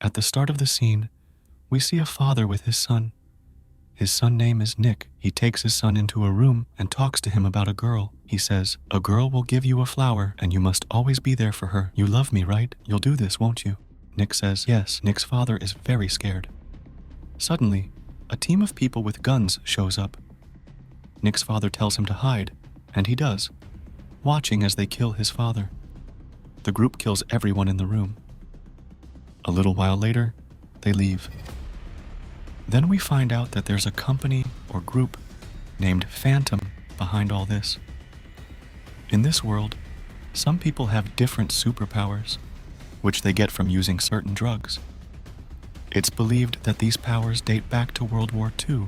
At the start of the scene, we see a father with his son. His son's name is Nick. He takes his son into a room and talks to him about a girl. He says, "A girl will give you a flower and you must always be there for her. You love me, right? You'll do this, won't you?" Nick says, yes. Nick's father is very scared. Suddenly, a team of people with guns shows up. Nick's father tells him to hide, and he does, watching as they kill his father. The group kills everyone in the room. A little while later, they leave. Then we find out that there's a company or group named Phantom behind all this. In this world, some people have different superpowers, which they get from using certain drugs. It's believed that these powers date back to World War II,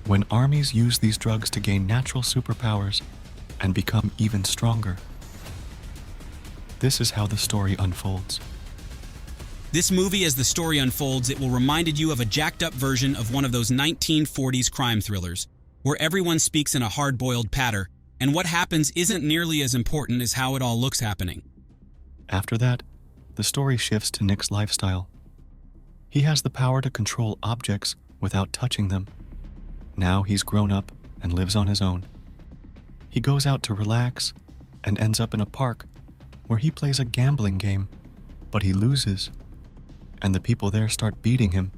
when armies used these drugs to gain natural superpowers and become even stronger. This is how the story unfolds. This movie, as the story unfolds, it will reminded you of a jacked-up version of one of those 1940s crime thrillers, where everyone speaks in a hard-boiled patter, and what happens isn't nearly as important as how it all looks happening. After that, the story shifts to Nick's lifestyle. He has the power to control objects without touching them. Now he's grown up and lives on his own. He goes out to relax and ends up in a park where he plays a gambling game, but he loses. And the people there start beating him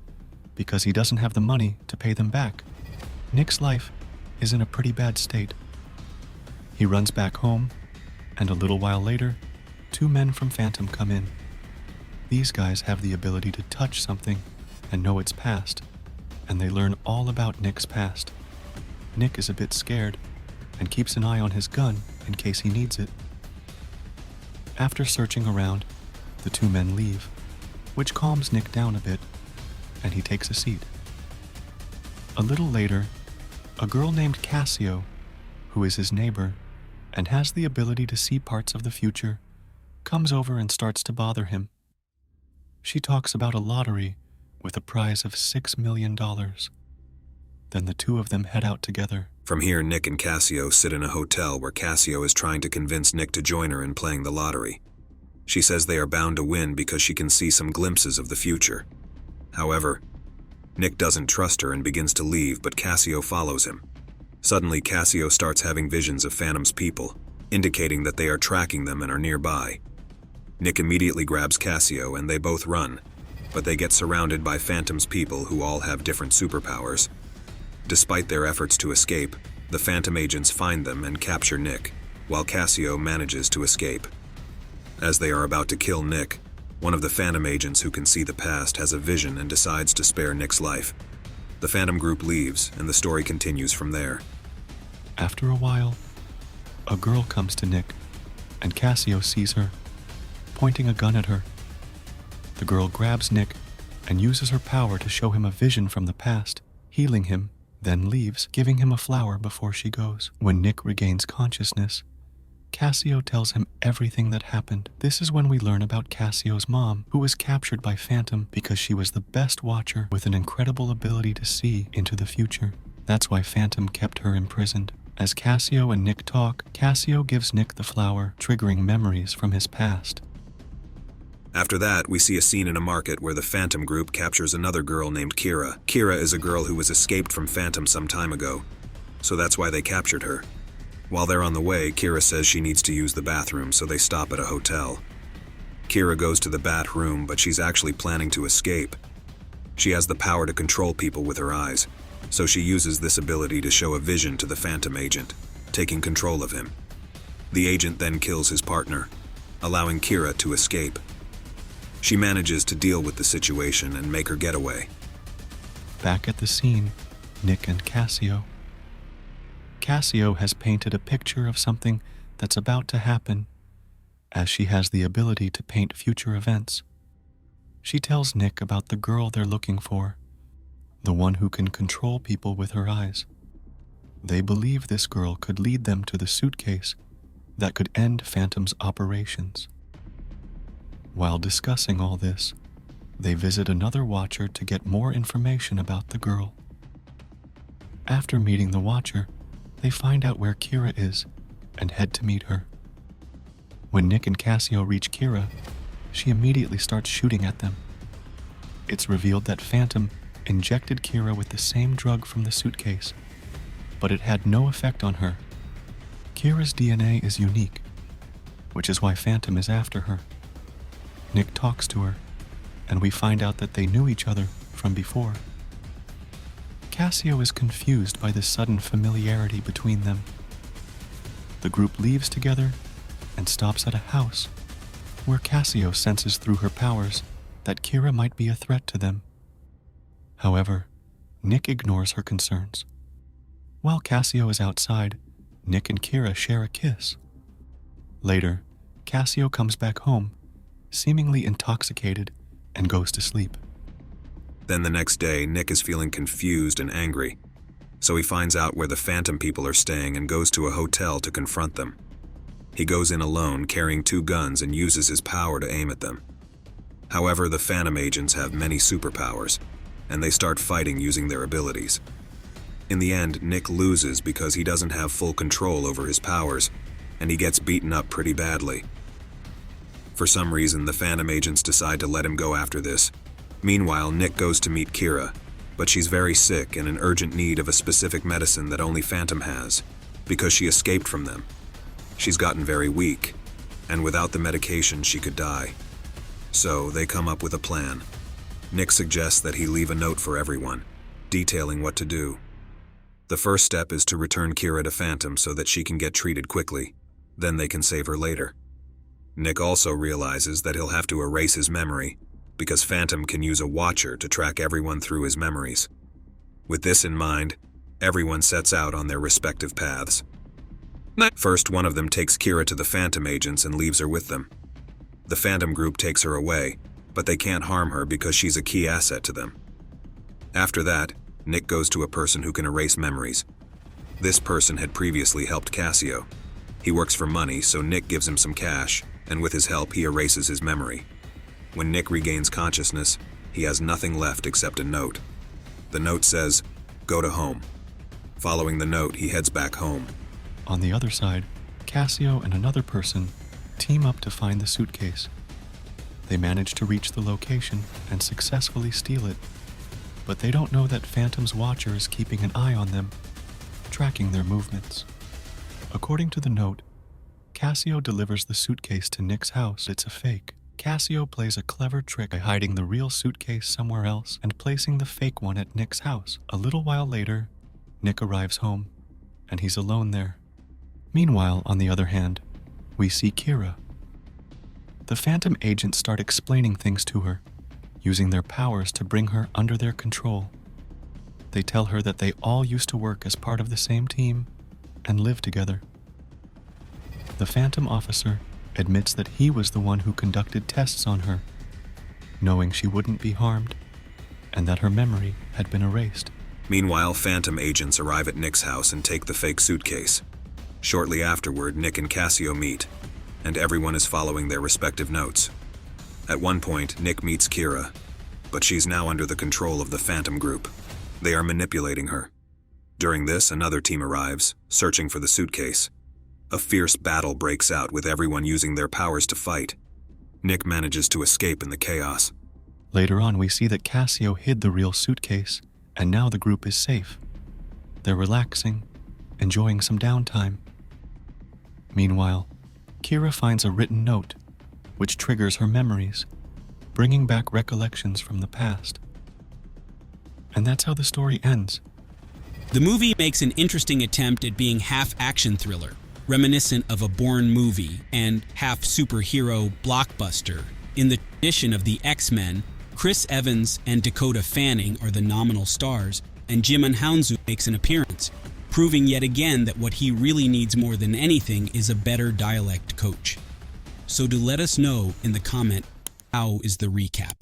because he doesn't have the money to pay them back. Nick's life is in a pretty bad state. He runs back home, and a little while later, 2 men from Phantom come in. These guys have the ability to touch something and know its past, and they learn all about Nick's past. Nick is a bit scared and keeps an eye on his gun in case he needs it. After searching around, the 2 men leave, which calms Nick down a bit, and he takes a seat. A little later, a girl named Cassio, who is his neighbor and has the ability to see parts of the future, comes over and starts to bother him. She talks about a lottery with a prize of $6 million. Then the 2 of them head out together. From here, Nick and Cassio sit in a hotel where Cassio is trying to convince Nick to join her in playing the lottery. She says they are bound to win because she can see some glimpses of the future. However, Nick doesn't trust her and begins to leave, but Cassio follows him. Suddenly, Cassio starts having visions of Phantom's people, indicating that they are tracking them and are nearby. Nick immediately grabs Cassio and they both run, but they get surrounded by Phantom's people who all have different superpowers. Despite their efforts to escape, the Phantom agents find them and capture Nick, while Cassio manages to escape. As they are about to kill Nick, one of the Phantom agents who can see the past has a vision and decides to spare Nick's life. The Phantom group leaves, and the story continues from there. After a while, a girl comes to Nick, and Cassio sees her, pointing a gun at her. The girl grabs Nick and uses her power to show him a vision from the past, healing him, then leaves, giving him a flower before she goes. When Nick regains consciousness, Cassio tells him everything that happened. This is when we learn about Cassio's mom, who was captured by Phantom because she was the best watcher with an incredible ability to see into the future. That's why Phantom kept her imprisoned. As Cassio and Nick talk, Cassio gives Nick the flower, triggering memories from his past. After that, we see a scene in a market where the Phantom group captures another girl named Kira. Kira is a girl who was escaped from Phantom some time ago, so that's why they captured her. While they're on the way, Kira says she needs to use the bathroom, so they stop at a hotel. Kira goes to the bathroom, but she's actually planning to escape. She has the power to control people with her eyes, so she uses this ability to show a vision to the Phantom agent, taking control of him. The agent then kills his partner, allowing Kira to escape. She manages to deal with the situation and make her getaway. Back at the scene, Nick and Cassio. Cassio has painted a picture of something that's about to happen, as she has the ability to paint future events. She tells Nick about the girl they're looking for, the one who can control people with her eyes. They believe this girl could lead them to the suitcase that could end Phantom's operations. While discussing all this, they visit another Watcher to get more information about the girl. After meeting the Watcher, they find out where Kira is and head to meet her. When Nick and Cassio reach Kira, she immediately starts shooting at them. it's revealed that Phantom injected Kira with the same drug from the suitcase, but it had no effect on her. Kira's DNA is unique, which is why Phantom is after her. Nick talks to her, and we find out that they knew each other from before. Cassio is confused by this sudden familiarity between them. The group leaves together and stops at a house where Cassio senses through her powers that Kira might be a threat to them. However, Nick ignores her concerns. While Cassio is outside, Nick and Kira share a kiss. Later, Cassio comes back home, seemingly intoxicated, and goes to sleep. Then the next day, Nick is feeling confused and angry, so he finds out where the Phantom people are staying and goes to a hotel to confront them. He goes in alone, carrying 2 guns, and uses his power to aim at them. However, the Phantom agents have many superpowers, and they start fighting using their abilities. In the end, Nick loses because he doesn't have full control over his powers, and he gets beaten up pretty badly. For some reason, the Phantom agents decide to let him go after this. Meanwhile, Nick goes to meet Kira, but she's very sick and in urgent need of a specific medicine that only Phantom has, because she escaped from them. She's gotten very weak, and without the medication she could die. So they come up with a plan. Nick suggests that he leave a note for everyone, detailing what to do. The first step is to return Kira to Phantom so that she can get treated quickly. Then they can save her later. Nick also realizes that he'll have to erase his memory, because Phantom can use a watcher to track everyone through his memories. With this in mind, everyone sets out on their respective paths. First, one of them takes Kira to the Phantom agents and leaves her with them. The Phantom group takes her away, but they can't harm her because she's a key asset to them. After that, Nick goes to a person who can erase memories. This person had previously helped Cassio. He works for money, so Nick gives him some cash, and with his help he erases his memory. When Nick regains consciousness, he has nothing left except a note. The note says, "Go to home." Following the note, he heads back home. On the other side, Cassio and another person team up to find the suitcase. They manage to reach the location and successfully steal it, but they don't know that Phantom's watcher is keeping an eye on them, tracking their movements. According to the note, Cassio delivers the suitcase to Nick's house. It's a fake. Cassio plays a clever trick by hiding the real suitcase somewhere else and placing the fake one at Nick's house. A little while later, Nick arrives home, and he's alone there. Meanwhile, on the other hand, we see Kira. The Phantom agents start explaining things to her, using their powers to bring her under their control. They tell her that they all used to work as part of the same team and live together. The Phantom officer admits that he was the one who conducted tests on her, knowing she wouldn't be harmed, and that her memory had been erased. Meanwhile, Phantom agents arrive at Nick's house and take the fake suitcase. Shortly afterward, Nick and Cassio meet, and everyone is following their respective notes. At one point, Nick meets Kira, but she's now under the control of the Phantom group. They are manipulating her. During this, another team arrives, searching for the suitcase. A fierce battle breaks out with everyone using their powers to fight. Nick manages to escape in the chaos. Later on, we see that Cassio hid the real suitcase, and now the group is safe. They're relaxing, enjoying some downtime. Meanwhile, Kira finds a written note, which triggers her memories, bringing back recollections from the past. And that's how the story ends. The movie makes an interesting attempt at being half action thriller, reminiscent of a Bourne movie, and half superhero blockbuster. In the tradition of the X-Men, Chris Evans and Dakota Fanning are the nominal stars, and Jimon Hounsou makes an appearance, proving yet again that what he really needs more than anything is a better dialect coach. So do let us know in the comment, how is the recap?